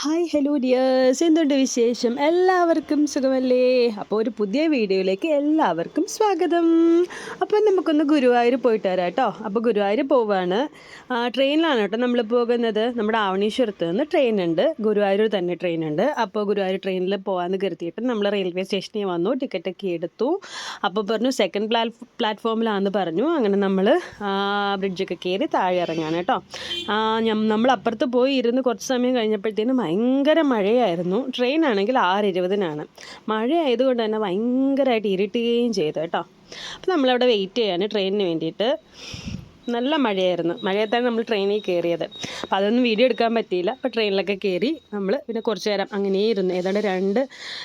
Hi hello dears, എന്തുണ്ട് വിശേഷം? എല്ലാവർക്കും സുഖമല്ലേ? അപ്പോൾ ഒരു പുതിയ വീഡിയോയിലേക്ക് എല്ലാവർക്കും സ്വാഗതം. അപ്പോൾ നമുക്കൊന്ന് ഗുരുവായൂർ പോയിട്ട് വരാം കേട്ടോ. അപ്പോൾ ഗുരുവായൂർ പോവാണ്, ട്രെയിനിലാണ് കേട്ടോ നമ്മൾ പോകുന്നത്. നമ്മുടെ ആവണീശ്വരത്ത് നിന്ന് ട്രെയിൻ ഉണ്ട്, ഗുരുവായൂർ തന്നെ ട്രെയിൻ ഉണ്ട്. അപ്പോൾ ഗുരുവായൂർ ട്രെയിനിൽ പോകാമെന്ന് കരുതിയിട്ട് നമ്മൾ റെയിൽവേ സ്റ്റേഷനിൽ വന്നു, ടിക്കറ്റൊക്കെ എടുത്തു. അപ്പോൾ പറഞ്ഞു സെക്കൻഡ് പ്ലാറ്റ്ഫോമിലാണെന്ന് പറഞ്ഞു. അങ്ങനെ നമ്മൾ ബ്രിഡ്ജൊക്കെ കയറി താഴെ ഇറങ്ങാണ് കേട്ടോ. നമ്മൾ അപ്പുറത്ത് പോയി ഇരുന്ന് കുറച്ച് സമയം കഴിഞ്ഞപ്പോഴത്തേനും ഭയങ്കര മഴയായിരുന്നു. ട്രെയിനാണെങ്കിൽ 6:20-നാണ്. മഴ ആയതുകൊണ്ട് തന്നെ ഭയങ്കരമായിട്ട് ഇരിട്ടുകയും ചെയ്തു കേട്ടോ. അപ്പോൾ നമ്മളവിടെ വെയിറ്റ് ചെയ്യാണ് ട്രെയിനിന് വേണ്ടിയിട്ട്. നല്ല മഴയായിരുന്നു. മഴയത്താണ് നമ്മൾ ട്രെയിനിൽ കയറിയത്. അപ്പോൾ അതൊന്നും വീഡിയോ എടുക്കാൻ പറ്റിയില്ല. അപ്പോൾ ട്രെയിനിലൊക്കെ കയറി നമ്മൾ പിന്നെ കുറച്ച് നേരം അങ്ങനെ ഇരുന്നു. ഏതാണ്ട്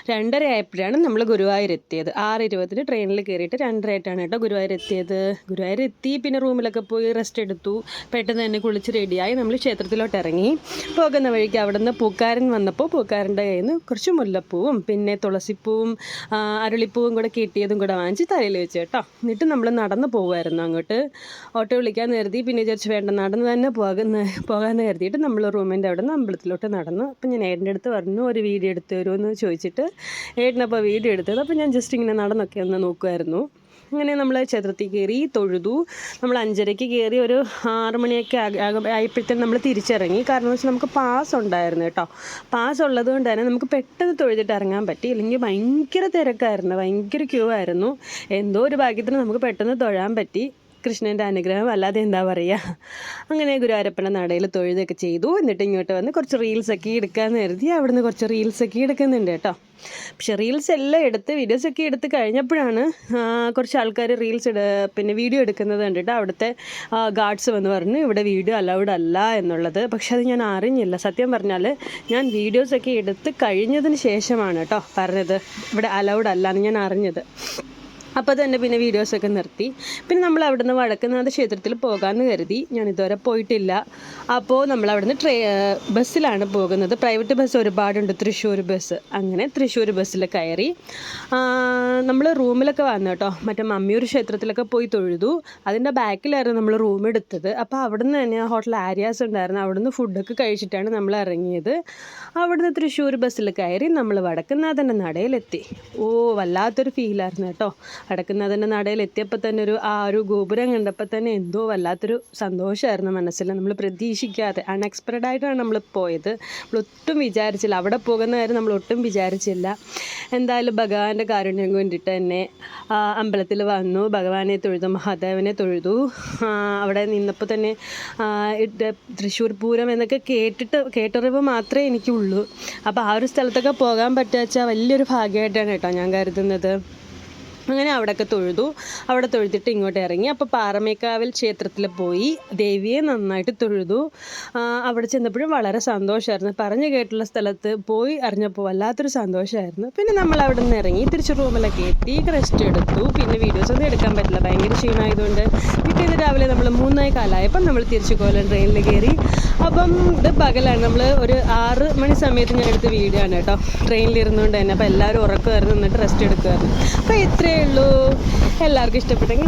2:30 ആയപ്പോഴാണ് നമ്മൾ ഗുരുവായൂർ എത്തിയത്. 6:20-ന് ട്രെയിനിൽ കയറിയിട്ട് 2:30 ആയിട്ടാണ് കേട്ടോ ഗുരുവായൂർ എത്തിയത്. ഗുരുവായൂർ എത്തി, പിന്നെ റൂമിലൊക്കെ പോയി റെസ്റ്റ് എടുത്തു. പെട്ടെന്ന് തന്നെ കുളിച്ച് റെഡിയായി നമ്മൾ ക്ഷേത്രത്തിലോട്ട് ഇറങ്ങി. പോകുന്ന വഴിക്ക് അവിടെ നിന്ന് പൂക്കാരൻ വന്നപ്പോൾ പൂക്കാരൻ്റെ കയ്യിൽ നിന്ന് കുറച്ച് മുല്ലപ്പൂവും പിന്നെ തുളസിപ്പൂവും അരളിപ്പൂവും കൂടെ കിട്ടിയതും കൂടെ വാങ്ങിച്ച് തലയിൽ വെച്ച് കേട്ടോ. എന്നിട്ട് നമ്മൾ നടന്ന് പോകുമായിരുന്നു അങ്ങോട്ട്. ഓട്ടോ വിളിക്കാൻ കരുതി, പിന്നെ വിചാരിച്ച് വേണ്ട നടന്ന് തന്നെ പോകാമെന്ന് കരുതിയിട്ട് നമ്മൾ റൂമിൻ്റെ അവിടെ നിന്ന് അമ്പലത്തിലോട്ട് നടന്നു. അപ്പം ഞാൻ ഏട്ടൻ്റെ അടുത്ത് പറഞ്ഞു ഒരു വീഡിയോ എടുത്ത് തരുമെന്ന് ചോദിച്ചിട്ട് ഏട്ടനപ്പോൾ വീഡിയോ എടുത്തത്. അപ്പോൾ ഞാൻ ജസ്റ്റ് ഇങ്ങനെ നടന്നൊക്കെ ഒന്ന് നോക്കുമായിരുന്നു. അങ്ങനെ നമ്മൾ ക്ഷേത്രത്തിൽ കയറി തൊഴുതു. നമ്മൾ 5:30-ക്ക് കയറി ഒരു 6 മണിയൊക്കെ ആയപ്പോഴത്തേനും നമ്മൾ തിരിച്ചിറങ്ങി. കാരണം എന്ന് വെച്ചാൽ നമുക്ക് പാസ് ഉണ്ടായിരുന്നു കേട്ടോ. പാസ് ഉള്ളത് കൊണ്ട് തന്നെ നമുക്ക് പെട്ടെന്ന് തൊഴുതിട്ട് ഇറങ്ങാൻ പറ്റി. ഇല്ലെങ്കിൽ ഭയങ്കര തിരക്കായിരുന്നു, ഭയങ്കര ക്യൂ ആയിരുന്നു. എന്തോ ഒരു ഭാഗ്യത്തിന് നമുക്ക് പെട്ടെന്ന് തൊഴാൻ പറ്റി. കൃഷ്ണൻ്റെ അനുഗ്രഹം, അല്ലാതെ എന്താ പറയുക. അങ്ങനെ ഗുരുവായൂരപ്പൻ്റെ നടയിൽ തൊഴുതൊക്കെ ചെയ്തു. എന്നിട്ട് ഇങ്ങോട്ട് വന്ന് കുറച്ച് റീൽസൊക്കെ എടുക്കാമെന്ന് കരുതി അവിടുന്ന് കുറച്ച് റീൽസൊക്കെ എടുക്കുന്നുണ്ട് കേട്ടോ. പക്ഷെ റീൽസ് എല്ലാം എടുത്ത് വീഡിയോസൊക്കെ എടുത്ത് കഴിഞ്ഞപ്പോഴാണ് കുറച്ച് ആൾക്കാർ പിന്നെ വീഡിയോ എടുക്കുന്നത് കണ്ടിട്ട് അവിടുത്തെ ഗാർഡ്സ് വന്ന് പറഞ്ഞു ഇവിടെ വീഡിയോ അലൗഡ് അല്ല എന്നുള്ളത്. പക്ഷെ അത് ഞാൻ അറിഞ്ഞില്ല. സത്യം പറഞ്ഞാൽ ഞാൻ വീഡിയോസൊക്കെ എടുത്ത് കഴിഞ്ഞതിന് ശേഷമാണ് കേട്ടോ പറഞ്ഞത് ഇവിടെ അലൗഡ് അല്ല എന്ന് ഞാൻ അറിഞ്ഞത്. അപ്പോൾ തന്നെ പിന്നെ വീഡിയോസൊക്കെ നിർത്തി. പിന്നെ നമ്മൾ അവിടുന്ന് വടക്കുന്നാഥ ക്ഷേത്രത്തിൽ പോകാമെന്ന് കരുതി. ഞാൻ ഇതുവരെ പോയിട്ടില്ല. അപ്പോൾ നമ്മൾ അവിടുന്ന് ബസ്സിലാണ് പോകുന്നത്. പ്രൈവറ്റ് ബസ് ഒരുപാടുണ്ട്, തൃശ്ശൂർ ബസ്. അങ്ങനെ തൃശ്ശൂർ ബസ്സിൽ കയറി നമ്മൾ റൂമിലൊക്കെ വന്നു കേട്ടോ. മറ്റേ മമ്മിയൂർ ക്ഷേത്രത്തിലൊക്കെ പോയി തൊഴുതു. അതിൻ്റെ ബാക്കിലായിരുന്നു നമ്മൾ റൂം എടുത്തത്. അപ്പോൾ അവിടുന്ന് തന്നെ ഹോട്ടൽ ആര്യാസ് ഉണ്ടായിരുന്നു. അവിടുന്ന് ഫുഡൊക്കെ കഴിച്ചിട്ടാണ് നമ്മൾ ഇറങ്ങിയത്. അവിടുന്ന് തൃശ്ശൂർ ബസ്സിൽ കയറി നമ്മൾ വടക്കുന്നാഥൻ്റെ നടയിലെത്തി. വല്ലാത്തൊരു ഫീലായിരുന്നു കേട്ടോ. വടക്കുന്നാഥൻ്റെ നടയിൽ എത്തിയപ്പോൾ തന്നെ ഒരു ഗോപുരം കണ്ടപ്പോൾ തന്നെ എന്തോ വല്ലാത്തൊരു സന്തോഷമായിരുന്നു മനസ്സിൽ. നമ്മൾ പ്രതീക്ഷിക്കാതെ അൺഎക്സ്പെക്റ്റഡ് ആയിട്ടാണ് നമ്മൾ പോയത്. നമ്മളൊട്ടും വിചാരിച്ചില്ല, അവിടെ പോകുന്ന കാര്യം നമ്മൾ ഒട്ടും വിചാരിച്ചില്ല. എന്തായാലും ഭഗവാന്റെ കാരുണ്യം കൊണ്ടിട്ട് തന്നെ അമ്പലത്തിൽ വന്നു, ഭഗവാനെ തൊഴുതു, മഹാദേവനെ തൊഴുതു. അവിടെ നിന്നപ്പോൾ തന്നെ തൃശ്ശൂർ പൂരം എന്നൊക്കെ കേട്ടറിവ് മാത്രമേ എനിക്കുള്ളൂ. അപ്പോൾ ആ ഒരു സ്ഥലത്തൊക്കെ പോകാൻ പറ്റുക വലിയൊരു ഭാഗ്യമായിട്ടാണ് കേട്ടോ ഞാൻ കരുതുന്നത്. അങ്ങനെ അവിടെയൊക്കെ തൊഴുതു. അവിടെ തൊഴുതിട്ട് ഇങ്ങോട്ട് ഇറങ്ങി. അപ്പോൾ പാറമേക്കാവിൽ ക്ഷേത്രത്തിൽ പോയി ദേവിയെ നന്നായിട്ട് തൊഴുതു. അവിടെ ചെന്നപ്പോഴും വളരെ സന്തോഷമായിരുന്നു. പറഞ്ഞു കേട്ടുള്ള സ്ഥലത്ത് പോയി അറിഞ്ഞപ്പോൾ വല്ലാത്തൊരു സന്തോഷമായിരുന്നു. പിന്നെ നമ്മൾ അവിടെ നിന്ന് ഇറങ്ങി തിരിച്ച് റൂമിലൊക്കെ എത്തി, റെസ്റ്റ് എടുത്തു. പിന്നെ വീഡിയോസൊന്നും എടുക്കാൻ പറ്റില്ല, ഭയങ്കര ക്ഷീണമായതുകൊണ്ട്. പിറ്റേന്ന് രാവിലെ നമ്മൾ 3:15 നമ്മൾ തിരിച്ച് കൊല്ലം ട്രെയിനിൽ കയറി. അപ്പം ഇത് പകലാണ്. നമ്മൾ ഒരു 6 മണി സമയത്ത് ഞാൻ എടുത്ത വീഡിയോ ആണ് കേട്ടോ, ട്രെയിനിലിരുന്നുകൊണ്ട് തന്നെ. അപ്പോൾ എല്ലാവരും ഉറക്കമായിരുന്നു, എന്നിട്ട് റെസ്റ്റ് എടുക്കുമായിരുന്നു. അപ്പോൾ ഇത്രയേ ഉള്ളൂ. എല്ലാവർക്കും ഇഷ്ടപ്പെട്ടെങ്കിൽ